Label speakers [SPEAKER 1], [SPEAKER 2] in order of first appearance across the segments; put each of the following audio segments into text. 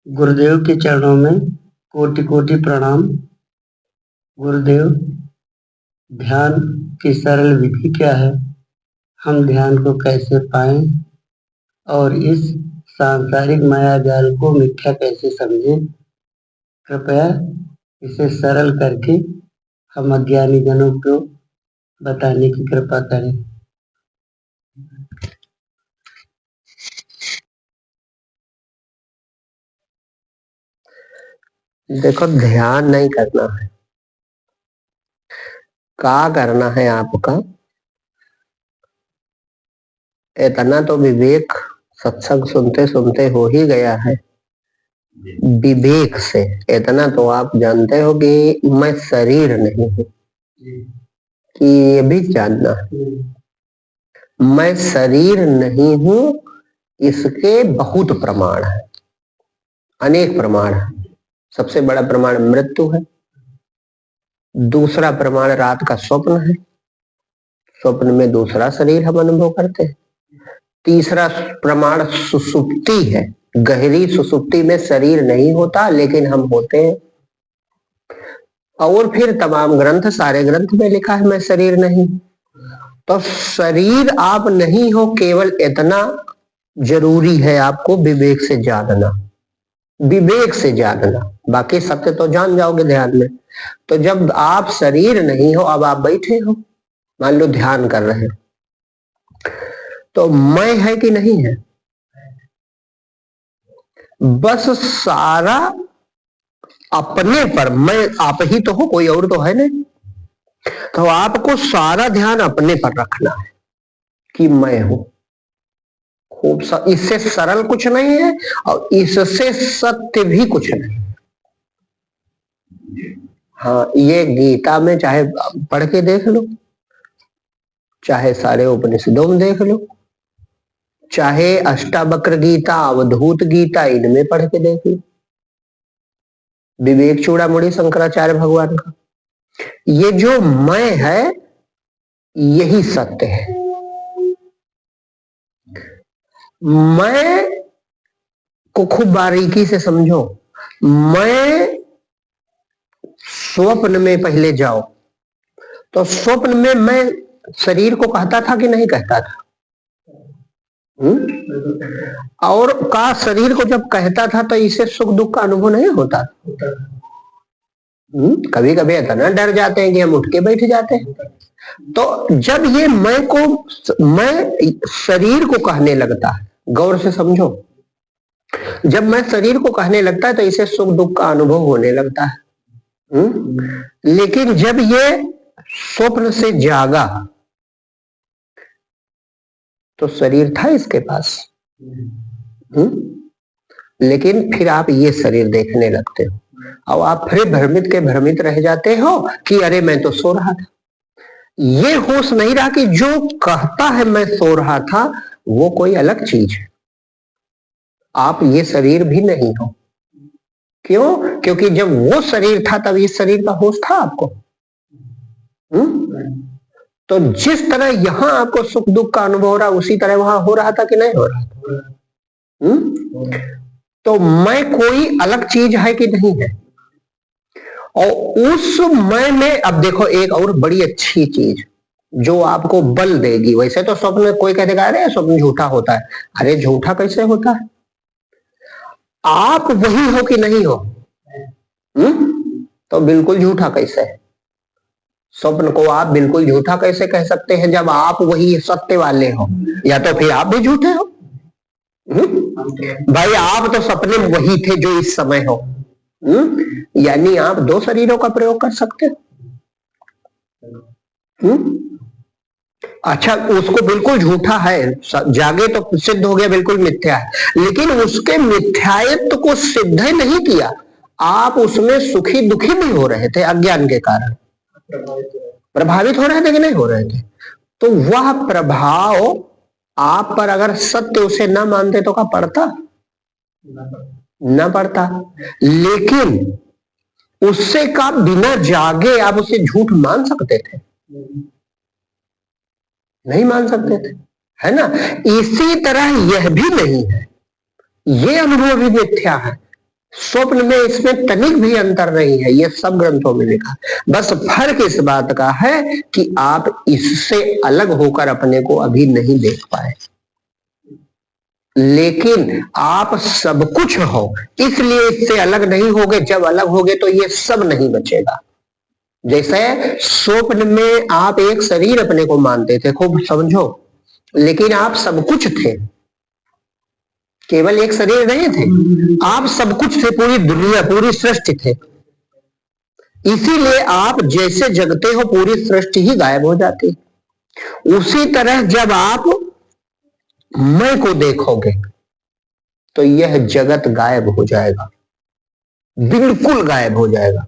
[SPEAKER 1] गुरुदेव के चरणों में कोटि कोटि प्रणाम। गुरुदेव, ध्यान की सरल विधि क्या है? हम ध्यान को कैसे पाएं और इस सांसारिक माया जाल को मिथ्या कैसे समझें? कृपया इसे सरल करके हम अज्ञानी जनों को बताने की कृपा करें।
[SPEAKER 2] देखो, ध्यान नहीं करना है। क्या करना है आपका? इतना तो विवेक सत्संग सुनते सुनते हो ही गया है। विवेक से इतना तो आप जानते हो कि मैं शरीर नहीं हूं, कि ये भी जानना है। मैं शरीर नहीं हूं, इसके बहुत प्रमाण है, अनेक प्रमाण है। सबसे बड़ा प्रमाण मृत्यु है। दूसरा प्रमाण रात का स्वप्न है। स्वप्न में दूसरा शरीर हम अनुभव करते हैं। तीसरा प्रमाण सुसुप्ति है। गहरी सुसुप्ति में शरीर नहीं होता, लेकिन हम होते हैं। और फिर तमाम ग्रंथ, सारे ग्रंथ में लिखा है मैं शरीर नहीं। तो शरीर आप नहीं हो, केवल इतना जरूरी है आपको विवेक से जानना। विवेक से जानना, बाकी सत्य तो जान जाओगे ध्यान में। तो जब आप शरीर नहीं हो, अब आप बैठे हो, मान लो ध्यान कर रहे हो, तो मैं है कि नहीं है? बस सारा अपने पर, मैं आप ही तो हो, कोई और तो है नहीं। तो आपको सारा ध्यान अपने पर रखना है कि मैं हूं। खूब इससे सरल कुछ नहीं है और इससे सत्य भी कुछ नहीं। हाँ, ये गीता में चाहे पढ़ के देख लो, चाहे सारे उपनिषदों में देख लो, चाहे अष्टावक्र गीता, अवधूत गीता, इनमें पढ़ के देख लो, विवेक चूड़ामणि शंकराचार्य भगवान का, ये जो मैं है यही सत्य है। मैं को खूब बारीकी से समझो। मैं स्वप्न में पहले जाओ, तो स्वप्न में मैं शरीर को कहता था कि नहीं कहता था? और का शरीर को जब कहता था तो इसे सुख दुख का अनुभव नहीं होता? कभी कभी इतना डर जाते हैं कि हम उठ के बैठ जाते हैं। तो जब ये मैं शरीर को कहने लगता है, गौर से समझो, जब मैं शरीर को कहने लगता है तो इसे सुख दुख का अनुभव होने लगता है। लेकिन जब ये स्वप्न से जागा तो शरीर था इसके पास। लेकिन फिर आप ये शरीर देखने लगते हो और आप फिर भ्रमित के भ्रमित रह जाते हो कि अरे मैं तो सो रहा था। ये होश नहीं रहा कि जो कहता है मैं सो रहा था वो कोई अलग चीज है। आप ये शरीर भी नहीं हो। क्यों? क्योंकि जब वो शरीर था तब इस शरीर का होश था आपको। तो जिस तरह यहां आपको सुख दुख का अनुभव हो रहा, उसी तरह वहां हो रहा था कि नहीं हो रहा था? तो मैं कोई अलग चीज है कि नहीं है? और उस मैं में अब देखो एक और बड़ी अच्छी चीज जो आपको बल देगी। वैसे तो स्वप्न कोई कह देगा अरे स्वप्न झूठा होता है। अरे झूठा कैसे होता है? आप वही हो कि नहीं हो? तो बिल्कुल झूठा कैसे है? स्वप्न को आप बिल्कुल झूठा कैसे कह सकते हैं जब आप वही सत्य वाले हो? या तो फिर आप भी झूठे हो। भाई आप तो सपने में वही थे जो इस समय हो। यानी आप दो शरीरों का प्रयोग कर सकते हो। अच्छा, उसको बिल्कुल झूठा है, जागे तो सिद्ध हो गया बिल्कुल मिथ्या है, लेकिन उसके मिथ्यात्व को सिद्ध नहीं किया। आप उसमें सुखी दुखी भी हो रहे थे अज्ञान के कारण। प्रभावित हो रहे थे कि नहीं हो रहे थे? तो वह प्रभाव आप पर अगर सत्य उसे न मानते तो क्या पड़ता? न पड़ता। लेकिन उससे का बिना जागे आप उसे झूठ मान सकते थे? नहीं मान सकते थे, है ना? इसी तरह यह भी नहीं है, ये अनुभव भी मिथ्या है। स्वप्न में इसमें तनिक भी अंतर नहीं है, ये सब ग्रंथों में लिखा। बस फर्क इस बात का है कि आप इससे अलग होकर अपने को अभी नहीं देख पाए, लेकिन आप सब कुछ हो, इसलिए इससे अलग नहीं होगे। जब अलग होगे तो ये सब नहीं बचेगा। जैसे स्वप्न में आप एक शरीर अपने को मानते थे, खूब समझो, लेकिन आप सब कुछ थे, केवल एक शरीर नहीं थे, आप सब कुछ थे, पूरी दुनिया, पूरी सृष्टि थे। इसीलिए आप जैसे जगते हो पूरी सृष्टि ही गायब हो जाती। उसी तरह जब आप मैं को देखोगे तो यह जगत गायब हो जाएगा, बिल्कुल गायब हो जाएगा।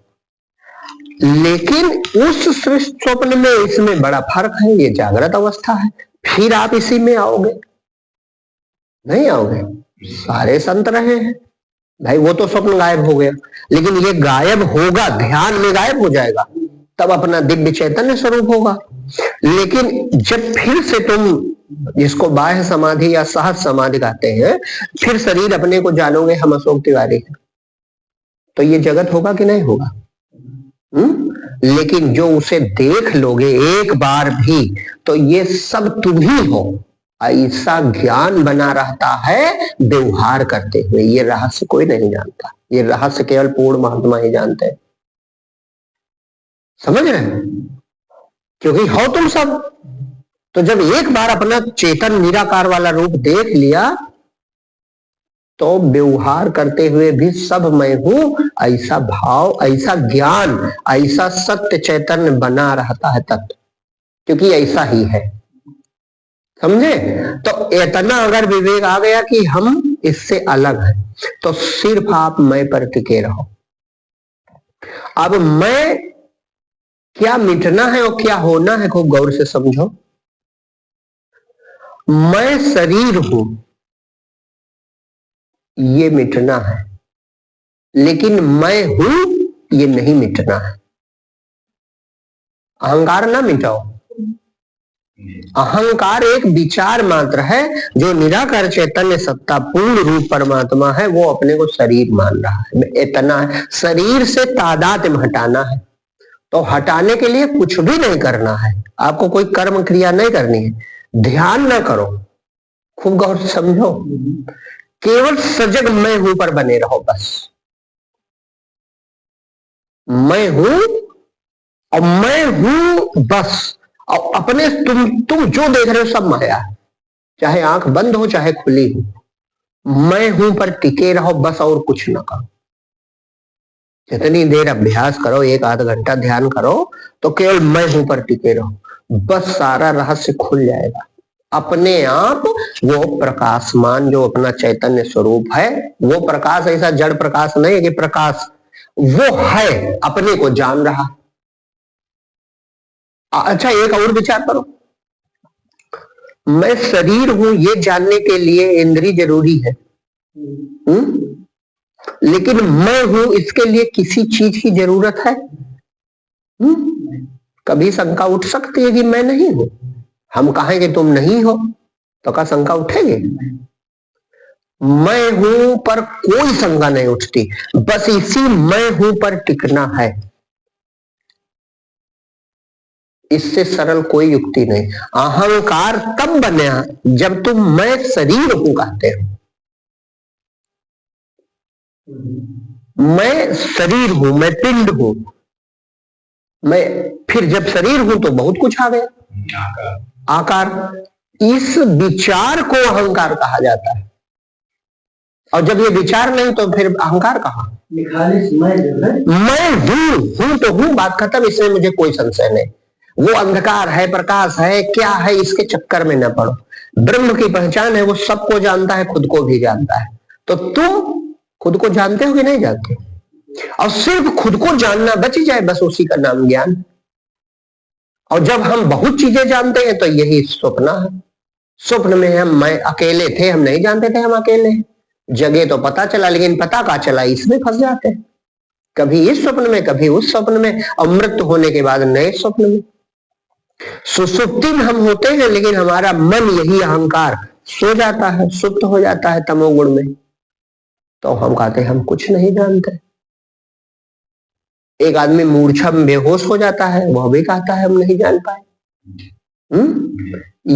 [SPEAKER 2] लेकिन उस स्वप्न में इसमें बड़ा फर्क है, ये जागृत अवस्था है। फिर आप इसी में आओगे, नहीं आओगे। सारे संत रहे हैं भाई, वो तो स्वप्न गायब हो गया, लेकिन ये गायब होगा, ध्यान में गायब हो जाएगा, तब अपना दिव्य चैतन्य स्वरूप होगा। लेकिन जब फिर से तुम जिसको बाह्य समाधि या सहज समाधि कहते हैं, फिर शरीर अपने को जानोगे, हम अशोक तिवारी हैं, तो ये जगत होगा कि नहीं होगा? लेकिन जो उसे देख लोगे एक बार भी, तो ये सब तुम ही हो, ऐसा ज्ञान बना रहता है व्यवहार करते हुए। ये रहस्य कोई नहीं जानता, ये रहस्य केवल पूर्ण महात्मा ही जानते हैं। समझ रहे हैं? क्योंकि हो तुम सब। तो जब एक बार अपना चेतन निराकार वाला रूप देख लिया, तो व्यवहार करते हुए भी सब मैं हूं, ऐसा भाव, ऐसा ज्ञान, ऐसा सत्य चैतन्य बना रहता है तत्व, क्योंकि ऐसा ही है। समझे? तो इतना अगर विवेक आ गया कि हम इससे अलग हैं, तो सिर्फ आप मैं पर टिके रहो। अब मैं क्या मिटना है और क्या होना है, खूब गौर से समझो। मैं शरीर हूं, ये मिटना है, लेकिन मैं हूं ये नहीं मिटना है। अहंकार ना मिटाओ। अहंकार एक विचार मात्र है, जो निराकार चैतन्य सत्ता पूर्ण रूप परमात्मा है, वो अपने को शरीर मान रहा है। इतना है, शरीर से तादात्म्य हटाना है। तो हटाने के लिए कुछ भी नहीं करना है, आपको कोई कर्म क्रिया नहीं करनी है, ध्यान ना करो, खूब गौर से समझो, केवल सजग मैं हूं पर बने रहो। बस मैं हूं और मैं हूं बस। और अपने तुम जो देख रहे हो सब माया है, चाहे आंख बंद हो चाहे खुली हो, मैं हूं पर टिके रहो बस, और कुछ ना करो। जितनी देर अभ्यास करो, 1-8 घंटा ध्यान करो, तो केवल मैं हूं पर टिके रहो, बस सारा रहस्य खुल जाएगा अपने आप। वो प्रकाशमान जो अपना चैतन्य स्वरूप है, वो प्रकाश ऐसा जड़ प्रकाश नहीं है कि प्रकाश, वो है, अपने को जान रहा। अच्छा, एक और विचार करो, मैं शरीर हूं ये जानने के लिए इंद्रिय जरूरी है, लेकिन मैं हूं इसके लिए किसी चीज की जरूरत है? कभी शंका उठ सकती है कि मैं नहीं हूं। हम कहेंगे तुम नहीं हो, तो क्या शंका उठेगी? मैं हूं पर कोई शंका नहीं उठती, बस इसी मैं हूं पर टिकना है। इससे सरल कोई युक्ति नहीं। अहंकार तब बना जब तुम मैं शरीर हूं कहते हो। मैं शरीर हूं, मैं पिंड हूं, मैं, फिर जब शरीर हूं तो बहुत कुछ आ गया, आकार। इस विचार को अहंकार कहा जाता है, और जब ये विचार नहीं तो फिर अहंकार कहां? मैं हूं तो हूं, बात खत्म, इसमें मुझे कोई संशय नहीं। वो अंधकार है, प्रकाश है, क्या है, इसके चक्कर में न पड़ो। ब्रह्म की पहचान है, वो सबको जानता है, खुद को भी जानता है। तो तुम खुद को जानते हो कि नहीं जानते? और सिर्फ खुद को जानना बच जाए, बस उसी का नाम ज्ञान। और जब हम बहुत चीजें जानते हैं तो यही स्वप्न है। स्वप्न में हम मैं अकेले थे, हम नहीं जानते थे हम अकेले हैं। जगे तो पता चला, लेकिन पता कहाँ चला, इसमें फंस जाते हैं, कभी इस स्वप्न में कभी उस स्वप्न में, और मृत्यु होने के बाद नए स्वप्न में। सुसुप्ति में हम होते हैं, लेकिन हमारा मन, यही अहंकार, सो जाता है, सुप्त हो जाता है तमोगुण में। तो हम कहते हैं हम कुछ नहीं जानते। एक आदमी मूर्छा में बेहोश हो जाता है, वह भी कहता है हम नहीं जान पाए।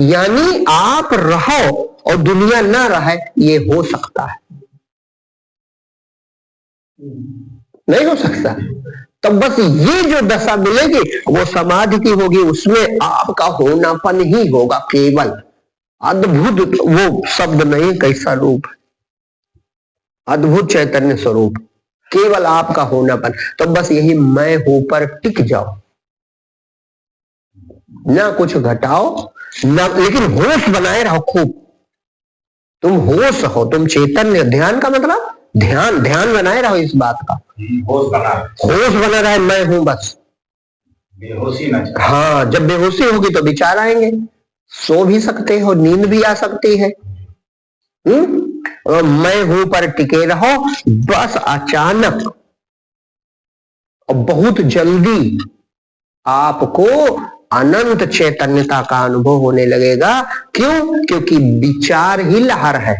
[SPEAKER 2] यानी आप रहो और दुनिया ना रहे, ये हो सकता है? नहीं हो सकता। तो बस ये जो दशा मिलेगी वो समाधि की होगी, उसमें आपका होनापन ही होगा केवल। अद्भुत वो शब्द नहीं, कैसा रूप, अद्भुत चैतन्य स्वरूप, केवल आपका होनापन। तो बस यही मैं हूं पर टिक जाओ, ना कुछ घटाओ ना, लेकिन होश बनाए रहो खूब। तुम होश हो, तुम चैतन्य। ध्यान का मतलब ध्यान, ध्यान बनाए रहो इस बात का, होश बना रहे मैं हूं बस, बेहोशी ना। हाँ, जब बेहोशी होगी तो विचार आएंगे, सो भी सकते हो, नींद भी आ सकती है। मैं हूं पर टिके रहो, बस अचानक और बहुत जल्दी आपको अनंत चैतन्यता का अनुभव होने लगेगा। क्यों? क्योंकि विचार ही लहर है।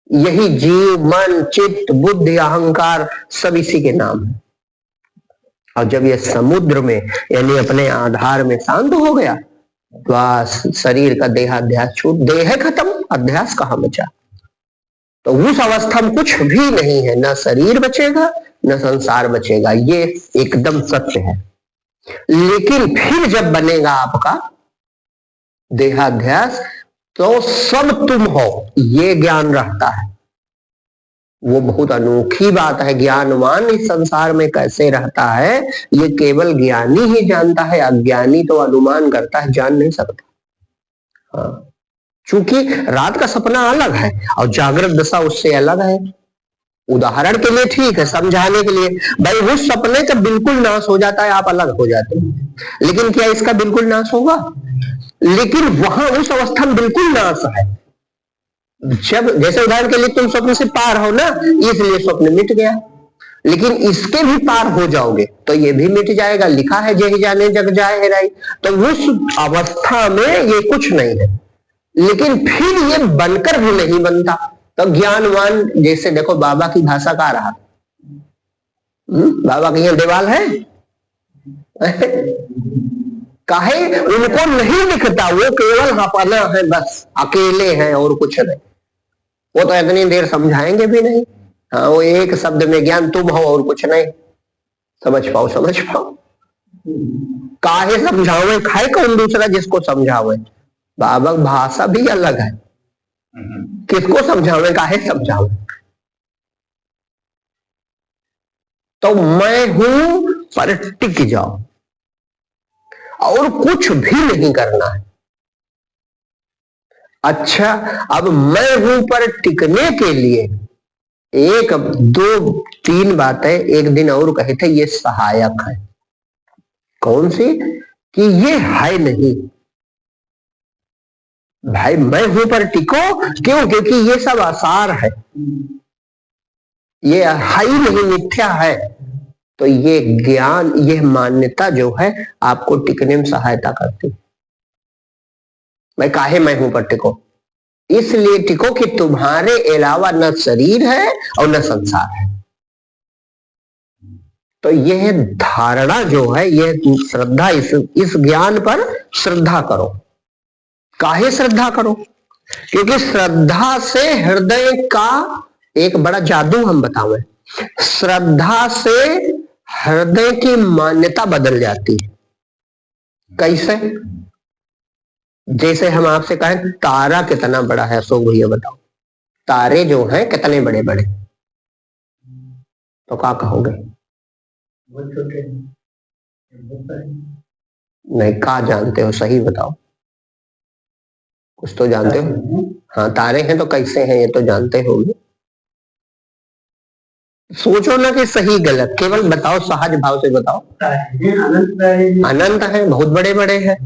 [SPEAKER 2] यही जीव, मन, चित्त, बुद्धि, अहंकार सब इसी के नाम है। और जब ये समुद्र में यानी अपने आधार में शांत हो गया, बस शरीर का देहाध्यास छूट, देह खत्म, अध्यास कहां बचा। तो उस अवस्था में कुछ भी नहीं है, ना शरीर बचेगा न संसार बचेगा, ये एकदम सत्य है। लेकिन फिर जब बनेगा आपका देहाध्यास, तो सब तुम हो ये ज्ञान रहता है। वो बहुत अनोखी बात है। ज्ञानवान इस संसार में कैसे रहता है, ये केवल ज्ञानी ही जानता है। अज्ञानी तो अनुमान करता है, जान नहीं सकता। हाँ, चूंकि रात का सपना अलग है और जागृत दशा उससे अलग है। उदाहरण के लिए ठीक है, समझाने के लिए, भाई उस सपने का बिल्कुल नाश हो जाता है, आप अलग हो जाते हैं, लेकिन क्या इसका बिल्कुल नाश होगा? लेकिन वहां उस अवस्था में बिल्कुल नाश है। जब जैसे उदाहरण के लिए तुम स्वप्न से पार हो ना, इसलिए स्वप्न मिट गया, लेकिन इसके भी पार हो जाओगे तो ये भी मिट जाएगा। लिखा है जय जाने जग जाए हेराई। तो उस अवस्था में ये कुछ नहीं है, लेकिन फिर ये बनकर भी नहीं बनता। तो ज्ञानवान, जैसे देखो बाबा की भाषा का रहा, बाबा के यहाँ देवाल है काहे? उनको नहीं दिखता, वो केवल अपना है, बस अकेले हैं और कुछ नहीं। वो तो इतनी देर समझाएंगे भी नहीं। हाँ, वो एक शब्द में ज्ञान तुम हो और कुछ नहीं। समझ पाओ, समझ पाओ। काहे समझावे, खाए कौन दूसरा जिसको समझावे? बाबा भाषा भी अलग है, किसको समझावे, काहे समझावे। तो मैं हूं पर टिक जाओ और कुछ भी नहीं करना है। अच्छा, अब मैं हूं पर टिकने के लिए एक, दो, तीन बातें एक दिन और कहे थे, ये सहायक है। कौन सी? कि ये है नहीं भाई, मैं हूं पर टिको। क्यों? क्योंकि ये सब आसार है, ये है ही नहीं, मिथ्या है। तो ये ज्ञान, ये मान्यता जो है आपको टिकने में सहायता करती है। मैं काहे मैं हूं पर टिको? इसलिए टिको कि तुम्हारे अलावा न शरीर है और न संसार है। तो यह धारणा जो है, यह श्रद्धा, इस ज्ञान पर श्रद्धा करो। काहे श्रद्धा करो? क्योंकि श्रद्धा से हृदय का एक बड़ा जादू हम बतावें। श्रद्धा से हृदय की मान्यता बदल जाती है। कैसे? जैसे हम आपसे कहें तारा कितना बड़ा है, अशोक भैया बताओ, तारे जो हैं कितने बड़े बड़े, तो क्या कहोगे? बहुत छोटे। नहीं, क्या जानते हो, सही बताओ, कुछ तो जानते हो। हाँ, तारे हैं तो कैसे हैं ये तो जानते होगे। सोचो ना कि सही गलत, केवल बताओ, सहज भाव से बताओ। अनंत है, बहुत बड़े बड़े हैं,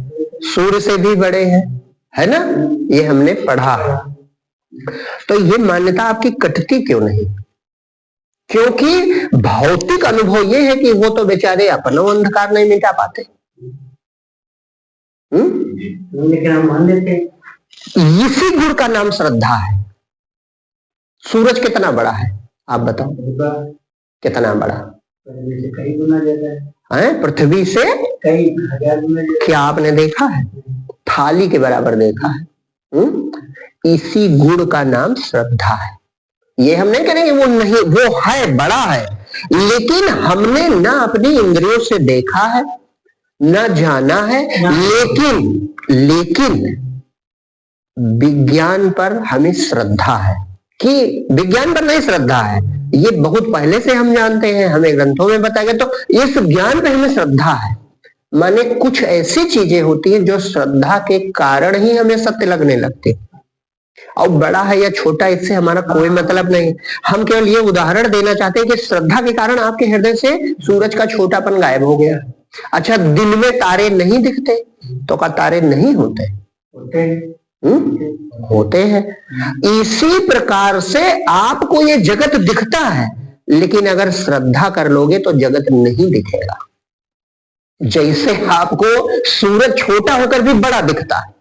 [SPEAKER 2] सूर्य से भी बड़े हैं, है ना, ये हमने पढ़ा है। तो ये मान्यता आपकी कटती क्यों नहीं? क्योंकि भौतिक अनुभव ये है कि वो तो बेचारे अपना अंधकार नहीं मिटा पाते। लेकिन हम मान लेते हैं। इसी गुण का नाम श्रद्धा है। सूरज कितना बड़ा है आप बताओ, कितना बड़ा?
[SPEAKER 1] कई गुना ज्यादा
[SPEAKER 2] है पृथ्वी से
[SPEAKER 1] कई हजार गुना।
[SPEAKER 2] क्या आपने देखा है? थाली के बराबर देखा है। इसी गुण का नाम श्रद्धा है। ये हम नहीं करेंगे वो नहीं, वो है, बड़ा है, लेकिन हमने ना अपनी इंद्रियों से देखा है ना जाना है, लेकिन विज्ञान पर हमें श्रद्धा है। कि विज्ञान पर नहीं श्रद्धा है, ये बहुत पहले से हम जानते हैं, हमें ग्रंथों में बताया गया, तो इस ज्ञान पर हमें श्रद्धा है। माने कुछ ऐसी चीजें होती हैं जो श्रद्धा के कारण ही हमें सत्य लगने लगती। और बड़ा है या छोटा इससे हमारा कोई मतलब नहीं, हम केवल ये उदाहरण देना चाहते हैं कि श्रद्धा के कारण आपके हृदय से सूरज का छोटापन गायब हो गया। अच्छा, दिन में तारे नहीं दिखते तो क्या तारे नहीं होते? होते हैं। इसी प्रकार से आपको ये जगत दिखता है, लेकिन अगर श्रद्धा कर लोगे तो जगत नहीं दिखेगा। जैसे आपको सूरज छोटा होकर भी बड़ा दिखता है,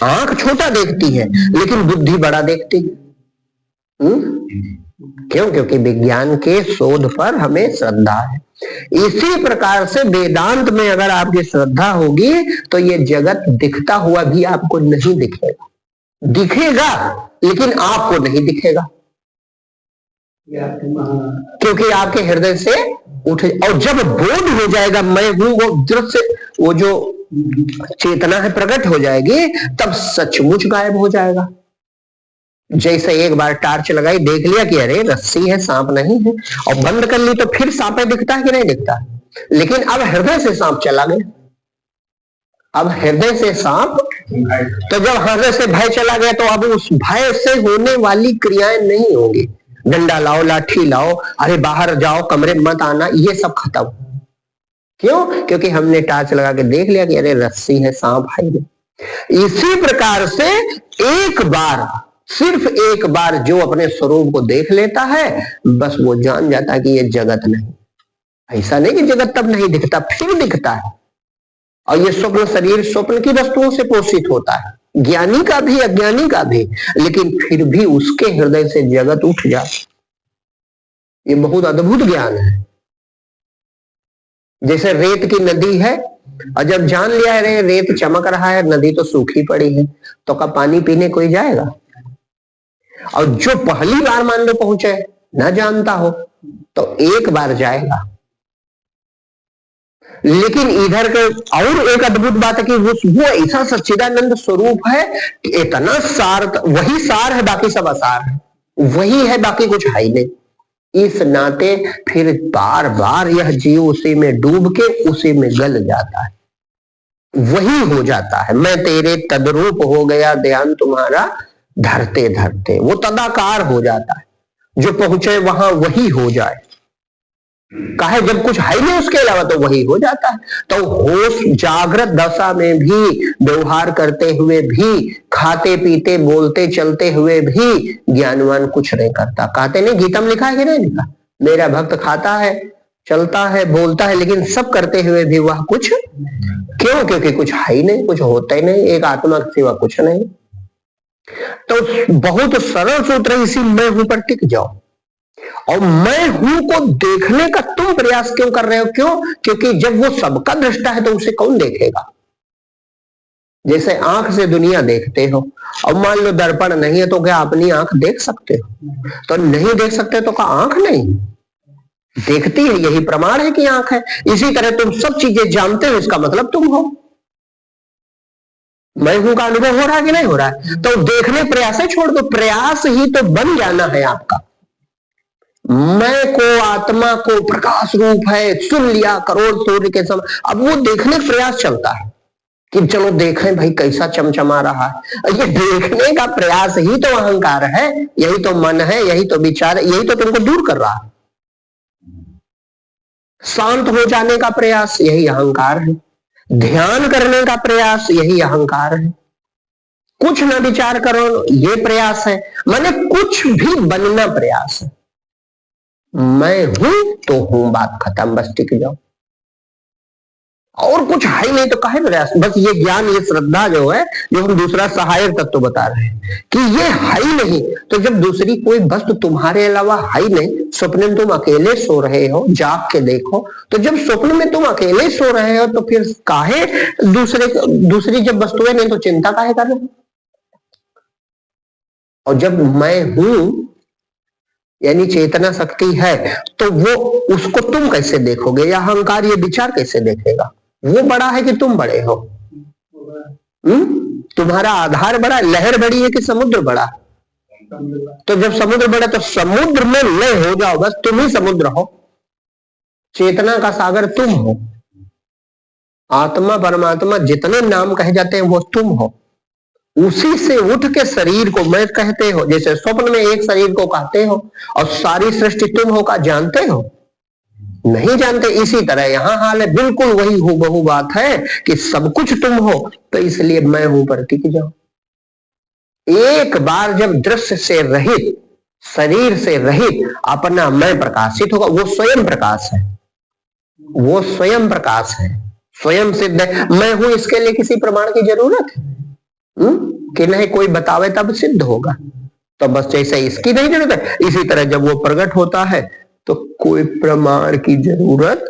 [SPEAKER 2] आंख छोटा देखती है लेकिन बुद्धि बड़ा देखती है। क्यों? क्योंकि विज्ञान के शोध पर हमें श्रद्धा है। इसी प्रकार से वेदांत में अगर आपकी श्रद्धा होगी तो ये जगत दिखता हुआ भी आपको नहीं दिखेगा, दिखेगा लेकिन आपको नहीं दिखेगा, क्योंकि आपके हृदय से उठ, और जब बोध हो जाएगा मैं हूं, वो दृश्य, वो जो चेतना है प्रकट हो जाएगी, तब सचमुच गायब हो जाएगा। जैसे एक बार टार्च लगाई, देख लिया कि अरे रस्सी है, सांप नहीं है, और बंद कर ली तो फिर सांप दिखता है कि नहीं दिखता? लेकिन अब हृदय से सांप चला गया, अब हृदय से सांप, तो जब हृदय से भय चला गया तो अब उस भय से होने वाली क्रियाएं नहीं होंगी। डंडा लाओ, लाठी लाओ, अरे बाहर जाओ, कमरे में मत आना, ये सब खत्म। क्यों? क्योंकि हमने टार्च लगा के देख लिया कि अरे रस्सी है, सांप है। इसी प्रकार से एक बार, सिर्फ एक बार जो अपने स्वरूप को देख लेता है, बस वो जान जाता है कि ये जगत नहीं। ऐसा नहीं कि जगत तब नहीं दिखता, फिर दिखता है। और ये स्वप्न शरीर स्वप्न की वस्तुओं से पोषित होता है, ज्ञानी का भी अज्ञानी का भी, लेकिन फिर भी उसके हृदय से जगत उठ जाए। ये बहुत अद्भुत ज्ञान है। जैसे रेत की नदी है, और जब जान लिया है रेत चमक रहा है, नदी तो सूखी पड़ी है, तो का पानी पीने कोई जाएगा? और जो पहली बार मान लो पहुंचे, ना जानता हो, तो एक बार जाएगा। लेकिन इधर के और एक अद्भुत बात है कि वो ऐसा सच्चिदानंद स्वरूप है कि इतना सार, वही सार है, बाकी सब असार है, वही है, बाकी कुछ है ही नहीं। इस नाते फिर बार बार यह जीव उसी में डूब के उसी में गल जाता है, वही हो जाता है। मैं तेरे तद्रूप हो गया ध्यान तुम्हारा धरते धरते, वो तदाकार हो जाता है। जो पहुंचे वहां वही हो जाए, कहे जब कुछ है नहीं उसके अलावा तो वही हो जाता है। तो होश जागृत दशा में भी, व्यवहार करते हुए भी, खाते पीते बोलते चलते हुए भी ज्ञानवान कुछ नहीं करता। कहते नहीं, गीता में लिखा है कि नहीं लिखा? मेरा भक्त खाता है, चलता है, बोलता है, लेकिन सब करते हुए भी वह कुछ, क्यों? क्योंकि कुछ है ही नहीं, कुछ होता ही नहीं, एक आत्मा के सिवा कुछ नहीं। तो बहुत सरल सूत्र है, इसी मैं हूं पर टिक जाओ। और मैं हूं को देखने का तुम प्रयास क्यों कर रहे हो? क्यों? क्योंकि जब वो सबका दृष्टा है तो उसे कौन देखेगा? जैसे आंख से दुनिया देखते हो, और मान लो दर्पण नहीं है तो क्या अपनी आंख देख सकते हो? तो नहीं देख सकते तो क्या आंख नहीं देखती है? यही प्रमाण है कि आंख है। इसी तरह तुम सब चीजें जानते हो, इसका मतलब तुम हो। मैं हूं का अनुभव हो रहा है कि नहीं हो रहा है? तो देखने प्रयास छोड़ दो, प्रयास ही तो बन जाना है आपका। मैं को, आत्मा को प्रकाश रूप है, सुन लिया करोड़ सूर्य के समय, अब वो देखने का प्रयास चलता है कि चलो देखें भाई कैसा चमचमा रहा है। ये देखने का प्रयास ही तो अहंकार है, यही तो मन है, यही तो विचार है, यही तो तुमको दूर कर रहा है। शांत हो जाने का प्रयास, यही अहंकार है। ध्यान करने का प्रयास, यही अहंकार है। कुछ ना विचार करो, ये प्रयास है। माने कुछ भी बनना प्रयास है। मैं हूं तो हूं, बात खत्म, बस टिक जाओ। और कुछ है ही नहीं तो काहे प्रयास। बस ये ज्ञान, ये श्रद्धा जो है, जो हम दूसरा सहायक तत्व बता रहे हैं कि ये है ही नहीं, तो जब दूसरी कोई वस्तु तुम्हारे अलावा है ही नहीं, स्वप्न में तुम अकेले सो रहे हो, जाग के देखो, तो जब स्वप्न में तुम अकेले सो रहे हो तो फिर काहे दूसरी जब वस्तुएं नहीं तो चिंता काहे कर रहे हो। और जब मैं हूं यानी चेतना शक्ति है, तो वो उसको तुम कैसे देखोगे, या अहंकार ये विचार कैसे देखेगा। वो बड़ा है कि तुम बड़े हो? तुम्हारा आधार बड़ा, लहर बड़ी है कि समुद्र बड़ा? तो जब समुद्र बड़ा तो समुद्र में लय हो जाओ, बस तुम ही समुद्र हो, चेतना का सागर तुम हो। आत्मा परमात्मा जितने नाम कहे जाते हैं वो तुम हो। उसी से उठ के शरीर को मैं कहते हो, जैसे स्वप्न में एक शरीर को कहते हो, और सारी सृष्टि तुम हो का जानते हो? नहीं जानते। इसी तरह यहां हाल है, बिल्कुल वही हूबहू बात है कि सब कुछ तुम हो, तो इसलिए मैं हूं पर टिक जाओ। एक बार जब दृश्य से रहित, शरीर से रहित अपना मैं प्रकाशित होगा, वो स्वयं प्रकाश है, वो स्वयं प्रकाश है, स्वयं सिद्ध है। मैं हूं इसके लिए किसी प्रमाण की जरूरत है कि नहीं, कोई बतावे तब सिद्ध होगा। तो बस जैसे इसकी नहीं जरूरत है, इसी तरह जब वो प्रकट होता है तो कोई प्रमाण की जरूरत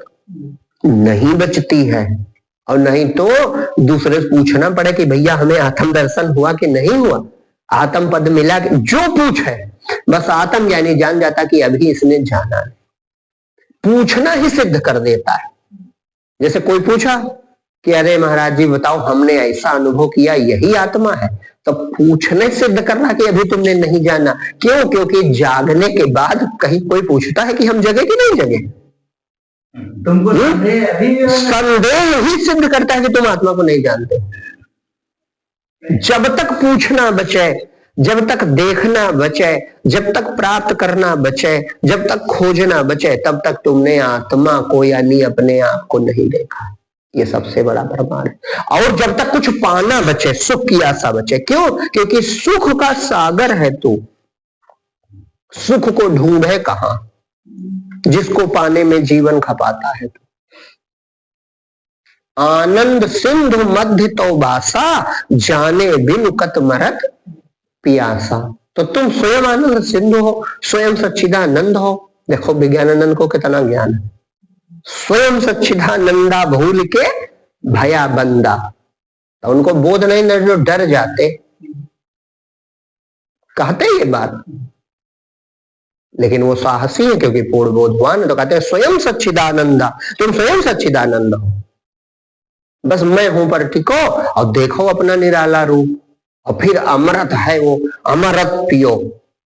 [SPEAKER 2] नहीं बचती है। और नहीं तो दूसरे से पूछना पड़े कि भैया हमें आत्म दर्शन हुआ कि नहीं हुआ, आत्म पद मिला कि, जो पूछ है बस आत्म ज्ञानी जान जाता कि अभी इसने जाना है। पूछना ही सिद्ध कर देता है। जैसे कोई पूछा कि अरे महाराज जी बताओ, हमने ऐसा अनुभव किया, यही आत्मा है, तो पूछने सिद्ध करना कि अभी तुमने नहीं जाना। क्यों? क्योंकि जागने के बाद कहीं कोई पूछता है कि हम जगे कि नहीं जगे।
[SPEAKER 1] तुमको
[SPEAKER 2] संदेह ही सिद्ध करता है कि तुम आत्मा को नहीं जानते। जब तक पूछना बचे, जब तक देखना बचे, जब तक प्राप्त करना बचे, जब तक खोजना बचे, तब तक तुमने आत्मा को यानी अपने आप को नहीं देखा। ये सबसे बड़ा प्रमाण है। और जब तक कुछ पाना बचे, सुख की आशा बचे। क्यों? क्योंकि सुख का सागर है तू, सुख को ढूंढे कहां, जिसको पाने में जीवन खपाता है तू। आनंद सिंधु मध्य तो बासा, जाने बिनु कत मरत पियासा। तो तुम स्वयं आनंद सिंधु हो, स्वयं सच्चिदानंद हो। देखो विज्ञानानंद को कितना ज्ञान है। स्वयं सच्चिदानंदा भूल के भया बंदा, तो उनको बोध नहीं, न जो डर जाते कहते ये बात, लेकिन वो साहसी है क्योंकि पूर्ण बोधवान है, तो कहते हैं स्वयं सच्चिदानंदा, तुम स्वयं सच्चिदानंद हो, बस मैं हूं पर टिको और देखो अपना निराला रूप। और फिर अमृत है वो, अमृत पियो,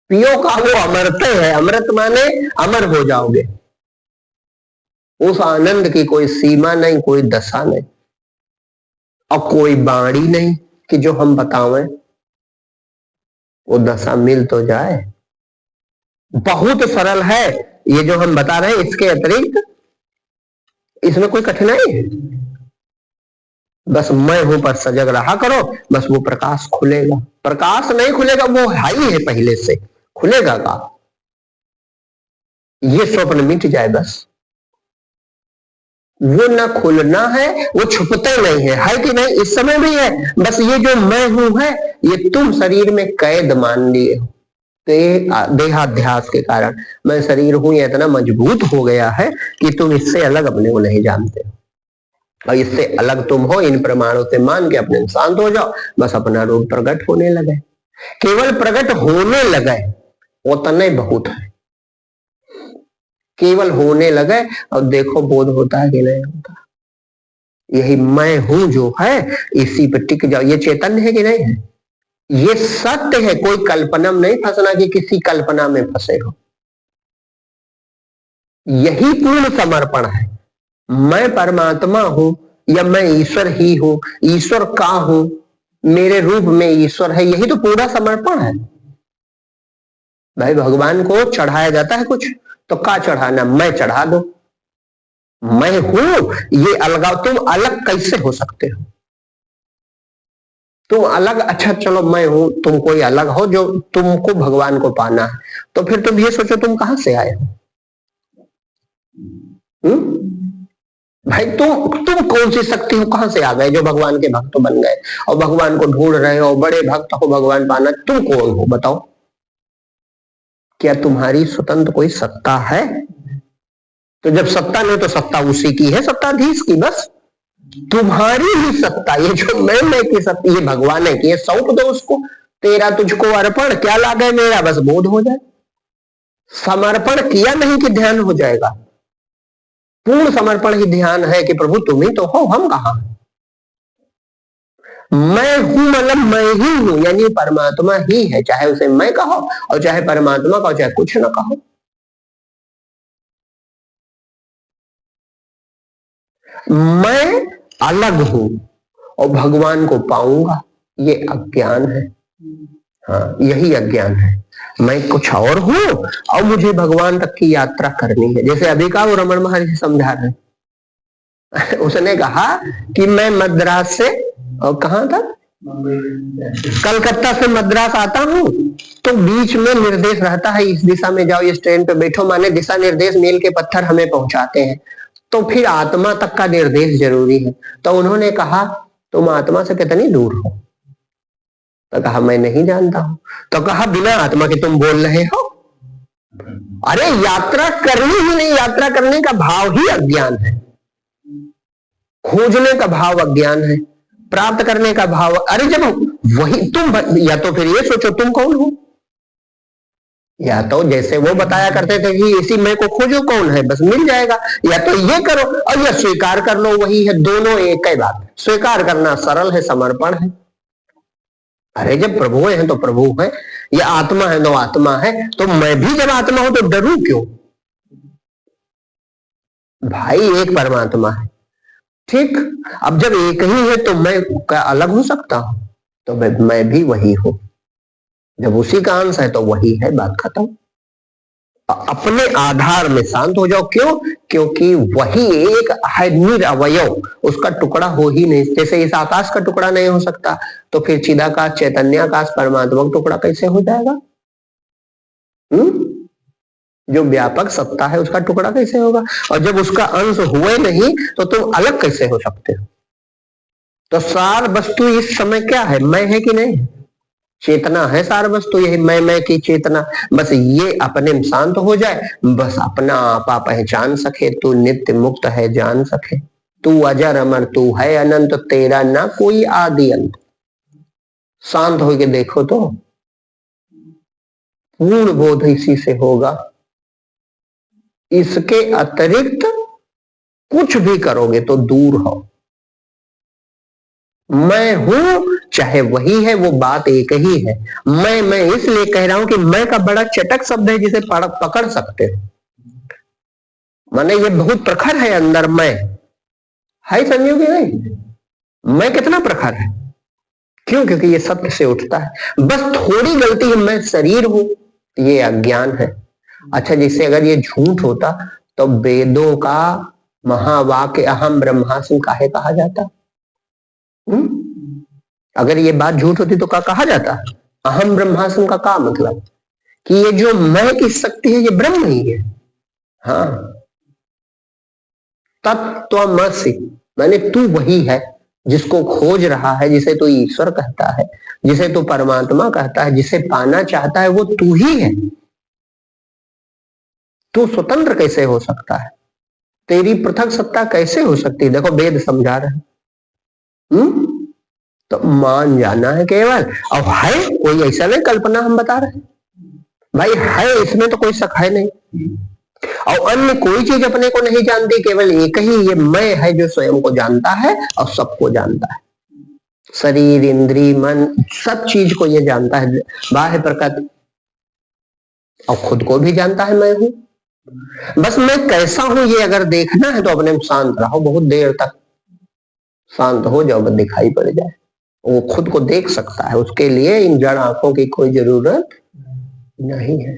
[SPEAKER 2] पियो का वो अमृत है। अमृत माने अमर हो जाओगे। उस आनंद की कोई सीमा नहीं, कोई दशा नहीं, और कोई बाणी नहीं कि जो हम बतावें वो दशा मिल तो जाए। बहुत सरल है ये जो हम बता रहे हैं, इसके अतिरिक्त इसमें कोई कठिनाई है। बस मैं हूं पर सजग रहा करो, बस वो प्रकाश खुलेगा। प्रकाश नहीं खुलेगा, वो है ही है पहले से, खुलेगा का? ये स्वप्न मिट जाए बस। वो ना खुलना है, वो छुपते नहीं है कि नहीं? इस समय भी है, बस ये जो मैं हूं है, ये तुम शरीर में कैद मान लिए हो देहाध्यास के कारण। मैं शरीर हूं, ये इतना मजबूत हो गया है कि तुम इससे अलग अपने को नहीं जानते हो, और इससे अलग तुम हो, इन प्रमाणों से मान के अपने शांत हो जाओ, बस अपना रूप प्रकट होने लगे। केवल प्रकट होने लगे उतने बहुत है, केवल होने लगे और देखो बोध होता है कि नहीं होता। यही मैं हूं जो है, इसी पर टिक जाओ। ये चैतन्य है कि नहीं है? ये सत्य है, कोई कल्पना में नहीं फंसना कि किसी कल्पना में फंसे हो। यही पूर्ण समर्पण है। मैं परमात्मा हूं या मैं ईश्वर ही हूं, ईश्वर का हूं, मेरे रूप में ईश्वर है, यही तो पूरा समर्पण है। भाई भगवान को चढ़ाया जाता है कुछ तो क्या चढ़ाना? मैं चढ़ा दो, मैं हूं, ये अलगाव। तुम अलग कैसे हो सकते हो? तुम अलग, अच्छा चलो मैं हूं, तुम कोई अलग हो जो तुमको भगवान को पाना है, तो फिर तुम ये सोचो तुम कहां से आए हो? भाई तुम कौन सी शक्ति हो, कहां से आ गए जो भगवान के भक्त बन गए और भगवान को ढूंढ रहे हो, बड़े भक्त हो, भगवान पाना, तुम कौन हो बताओ? क्या तुम्हारी स्वतंत्र कोई सत्ता है? तो जब सत्ता नहीं तो सत्ता उसी की है, सत्ताधीश की, बस तुम्हारी ही सत्ता, ये जो मैं की सत्ता, ये भगवान है कि ये सौंप दो उसको, तेरा तुझको अर्पण, क्या लागे मेरा, बस बोध हो जाए। समर्पण किया नहीं कि ध्यान हो जाएगा, पूर्ण समर्पण ही ध्यान है कि प्रभु तुम ही तो हो, हम कहां? मैं हूं मतलब मैं ही हूं, यानी परमात्मा ही है, चाहे उसे मैं कहो और चाहे परमात्मा कहो, चाहे कुछ ना कहो। मैं अलग हूं और भगवान को पाऊंगा, ये अज्ञान है। हाँ, यही अज्ञान है। मैं कुछ और हूं और मुझे भगवान तक की यात्रा करनी है। जैसे अभी का वो रमन महर्षि समझा रहे उसने कहा कि मैं मद्रास से, और कहां था, कलकत्ता से मद्रास आता हूं, तो बीच में निर्देश रहता है इस दिशा में जाओ, इस ट्रेन पे बैठो, माने दिशा निर्देश मील के पत्थर हमें पहुंचाते हैं, तो फिर आत्मा तक का निर्देश जरूरी है। तो उन्होंने कहा तुम आत्मा से कितनी दूर हो? तो कहा मैं नहीं जानता हूं। तो कहा बिना आत्मा के तुम बोल रहे हो? अरे यात्रा करनी ही नहीं, यात्रा करने का भाव ही अज्ञान है, खोजने का भाव अज्ञान है, प्राप्त करने का भाव। अरे जब वही तुम, या तो फिर ये सोचो तुम कौन हो, या तो जैसे वो बताया करते थे कि इसी मैं को खोजो कौन है, बस मिल जाएगा, या तो ये करो और या स्वीकार कर लो वही है, दोनों एक ही बात। स्वीकार करना सरल है, समर्पण है। अरे जब प्रभु है तो प्रभु है, या आत्मा है तो आत्मा है, तो मैं भी जब आत्मा हूं तो डरूं क्यों? भाई एक परमात्मा है, ठीक। अब जब एक ही है तो मैं क्या अलग हो सकता हूं? तो मैं भी वही हूं, जब उसी का अंश है तो वही है, बात खत्म। अपने आधार में शांत हो जाओ। क्यों? क्योंकि वही एक है निरवयव, उसका टुकड़ा हो ही नहीं। जैसे इस आकाश का टुकड़ा नहीं हो सकता, तो फिर चिदाकाश चैतन्याकाश परमात्मा का टुकड़ा कैसे हो जाएगा? जो व्यापक सत्ता है उसका टुकड़ा कैसे होगा? और जब उसका अंश हुए नहीं तो तुम अलग कैसे हो सकते हो? तो सार वस्तु इस समय क्या है? मैं है कि नहीं? चेतना है सार वस्तु, यही मैं की चेतना। बस ये अपने में शांत हो जाए, बस अपना आपा पहचान सके, तू नित्य मुक्त है जान सके, तू अजर अमर, तू है अनंत, तेरा ना कोई आदि अंत। शांत होके देखो तो पूर्ण बोध इसी से होगा। इसके अतिरिक्त कुछ भी करोगे तो दूर हो। मैं हूं चाहे वही है, वो बात एक ही है। मैं इसलिए कह रहा हूं कि मैं का बड़ा चटक शब्द है जिसे पकड़ सकते हो, माने ये बहुत प्रखर है अंदर। मैं है संयोग की नहीं, मैं कितना प्रखर है। क्यों? क्योंकि ये सत्य से उठता है। बस थोड़ी गलती है, मैं शरीर हूं, ये अज्ञान है। अच्छा, जैसे अगर ये झूठ होता तो वेदों का महावाक्य अहम ब्रह्मास्मि काहे कहा जाता? अगर ये बात झूठ होती तो क्या कहा जाता? अहम ब्रह्मास्मि का क्या मतलब? कि ये जो मैं की शक्ति है ये ब्रह्म ही है। हाँ, तत्त्वमसि माने तू वही है जिसको खोज रहा है, जिसे तू ईश्वर कहता है, जिसे तू परमात्मा कहता है, जिसे पाना चाहता है, वो तू ही है। तू स्वतंत्र कैसे हो सकता है? तेरी पृथक सत्ता कैसे हो सकती है? देखो वेद समझा रहे हैं। तो मान जाना है केवल। और है कोई ऐसा नहीं कल्पना हम बता रहे हैं, भाई है, इसमें तो कोई शक है नहीं। और अन्य कोई चीज अपने को नहीं जानती, केवल एक ही ये मैं है जो स्वयं को जानता है और सबको जानता है। शरीर, इंद्री, मन, सब चीज को ये जानता है, बाह्य प्रकृति, और खुद को भी जानता है मैं हूं। बस मैं कैसा हूं ये अगर देखना है तो अपने में शांत रहो, बहुत देर तक शांत हो जाओ, बस दिखाई पड़ जाए। वो खुद को देख सकता है, उसके लिए इन जड़ आंखों की कोई जरूरत नहीं है।